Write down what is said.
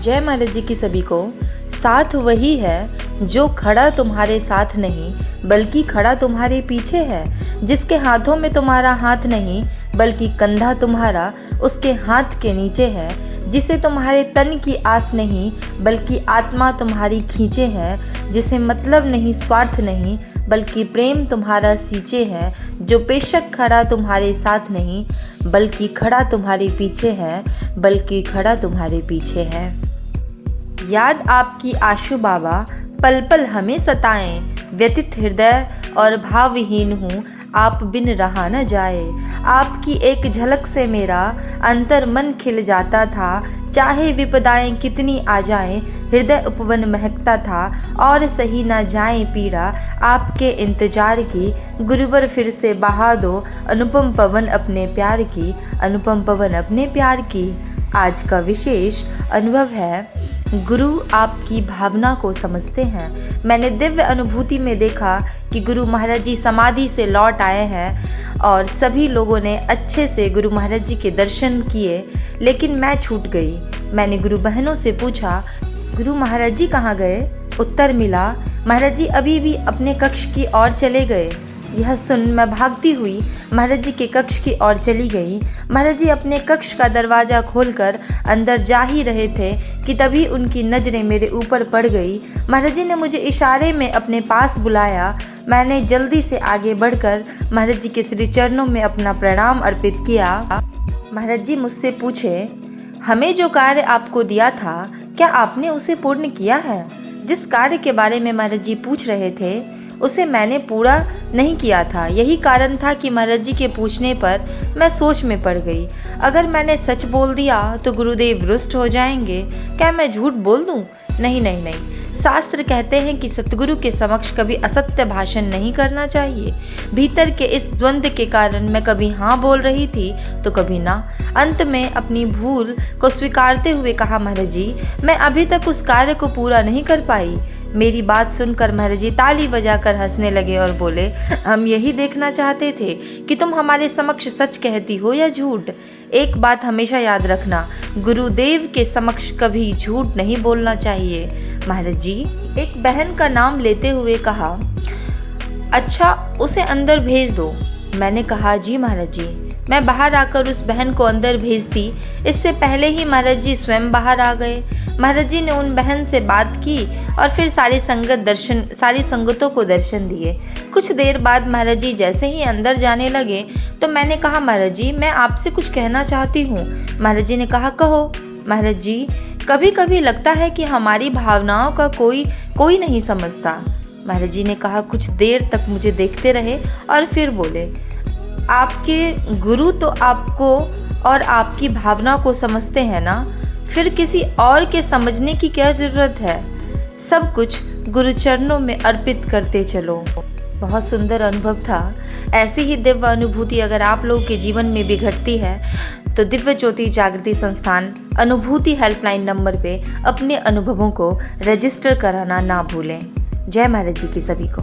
जय महाराज जी की सभी को। साथ वही है जो खड़ा तुम्हारे साथ नहीं बल्कि खड़ा तुम्हारे पीछे है, जिसके हाथों में तुम्हारा हाथ नहीं बल्कि कंधा तुम्हारा उसके हाथ के नीचे है, जिसे तुम्हारे तन की आस नहीं बल्कि आत्मा तुम्हारी खींचे है, जिसे मतलब नहीं स्वार्थ नहीं बल्कि प्रेम तुम्हारा सींचे है, जो बेशक खड़ा तुम्हारे साथ नहीं बल्कि खड़ा तुम्हारे पीछे है, बल्कि खड़ा तुम्हारे पीछे है। याद आपकी आशु बाबा पल पल हमें सताएं, व्यथित हृदय और भावहीन हूँ आप बिन रहा न जाए। आपकी एक झलक से मेरा अंतर मन खिल जाता था, चाहे विपदाएं कितनी आ जाएं, हृदय उपवन महकता था और सही न जाए पीड़ा आपके इंतजार की। गुरुवर फिर से बहा दो अनुपम पवन अपने प्यार की, अनुपम पवन अपने प्यार की। आज का विशेष अनुभव है, गुरु आपकी भावना को समझते हैं। मैंने दिव्य अनुभूति में देखा कि गुरु महाराज जी समाधि से लौट आए हैं और सभी लोगों ने अच्छे से गुरु महाराज जी के दर्शन किए, लेकिन मैं छूट गई। मैंने गुरु बहनों से पूछा, गुरु महाराज जी कहाँ गए? उत्तर मिला, महाराज जी अभी भी अपने कक्ष की ओर चले गए। यह सुन मैं भागती हुई महाराज जी के कक्ष की ओर चली गई। महाराज जी अपने कक्ष का दरवाज़ा खोलकर अंदर जा ही रहे थे कि तभी उनकी नज़रें मेरे ऊपर पड़ गई। महाराज जी ने मुझे इशारे में अपने पास बुलाया। मैंने जल्दी से आगे बढ़कर महाराज जी के श्री चरणों में अपना प्रणाम अर्पित किया। महाराज जी मुझसे पूछे, हमें जो कार्य आपको दिया था क्या आपने उसे पूर्ण किया है? जिस कार्य के बारे में महाराज जी पूछ रहे थे उसे मैंने पूरा नहीं किया था। यही कारण था कि महाराज जी के पूछने पर मैं सोच में पड़ गई। अगर मैंने सच बोल दिया तो गुरुदेव रुष्ट हो जाएंगे। क्या मैं झूठ बोल दूं? नहीं नहीं नहीं। शास्त्र कहते हैं कि सतगुरु के समक्ष कभी असत्य भाषण नहीं करना चाहिए। भीतर के इस द्वंद्व के कारण मैं कभी हाँ बोल रही थी तो कभी ना। अंत में अपनी भूल को स्वीकारते हुए कहा, महाराज जी मैं अभी तक उस कार्य को पूरा नहीं कर पाई। मेरी बात सुनकर महाराज जी ताली बजाकर हंसने लगे और बोले, हम यही देखना चाहते थे कि तुम हमारे समक्ष सच कहती हो या झूठ। एक बात हमेशा याद रखना, गुरुदेव के समक्ष कभी झूठ नहीं बोलना चाहिए। महाराज जी एक बहन का नाम लेते हुए कहा, अच्छा उसे अंदर भेज दो। मैंने कहा, जी महाराज जी। मैं बाहर आकर उस बहन को अंदर भेजती, इससे पहले ही महाराज जी स्वयं बाहर आ गए। महाराज जी ने उन बहन से बात की और फिर सारी संगतों को दर्शन दिए। कुछ देर बाद महाराज जी जैसे ही अंदर जाने लगे तो मैंने कहा, महाराज जी मैं आपसे कुछ कहना चाहती हूँ। महाराज जी ने कहा, कहो। महाराज जी कभी कभी लगता है कि हमारी भावनाओं का कोई नहीं समझता। महाराज जी ने कहा, कुछ देर तक मुझे देखते रहे और फिर बोले, आपके गुरु तो आपको और आपकी भावना को समझते हैं ना, फिर किसी और के समझने की क्या ज़रूरत है? सब कुछ गुरु चरणों में अर्पित करते चलो। बहुत सुंदर अनुभव था। ऐसी ही दिव्य अनुभूति अगर आप लोगों के जीवन में भी घटती है तो दिव्य ज्योति जागृति संस्थान अनुभूति हेल्पलाइन नंबर पे अपने अनुभवों को रजिस्टर कराना ना भूलें। जय महाराज जी की सभी को।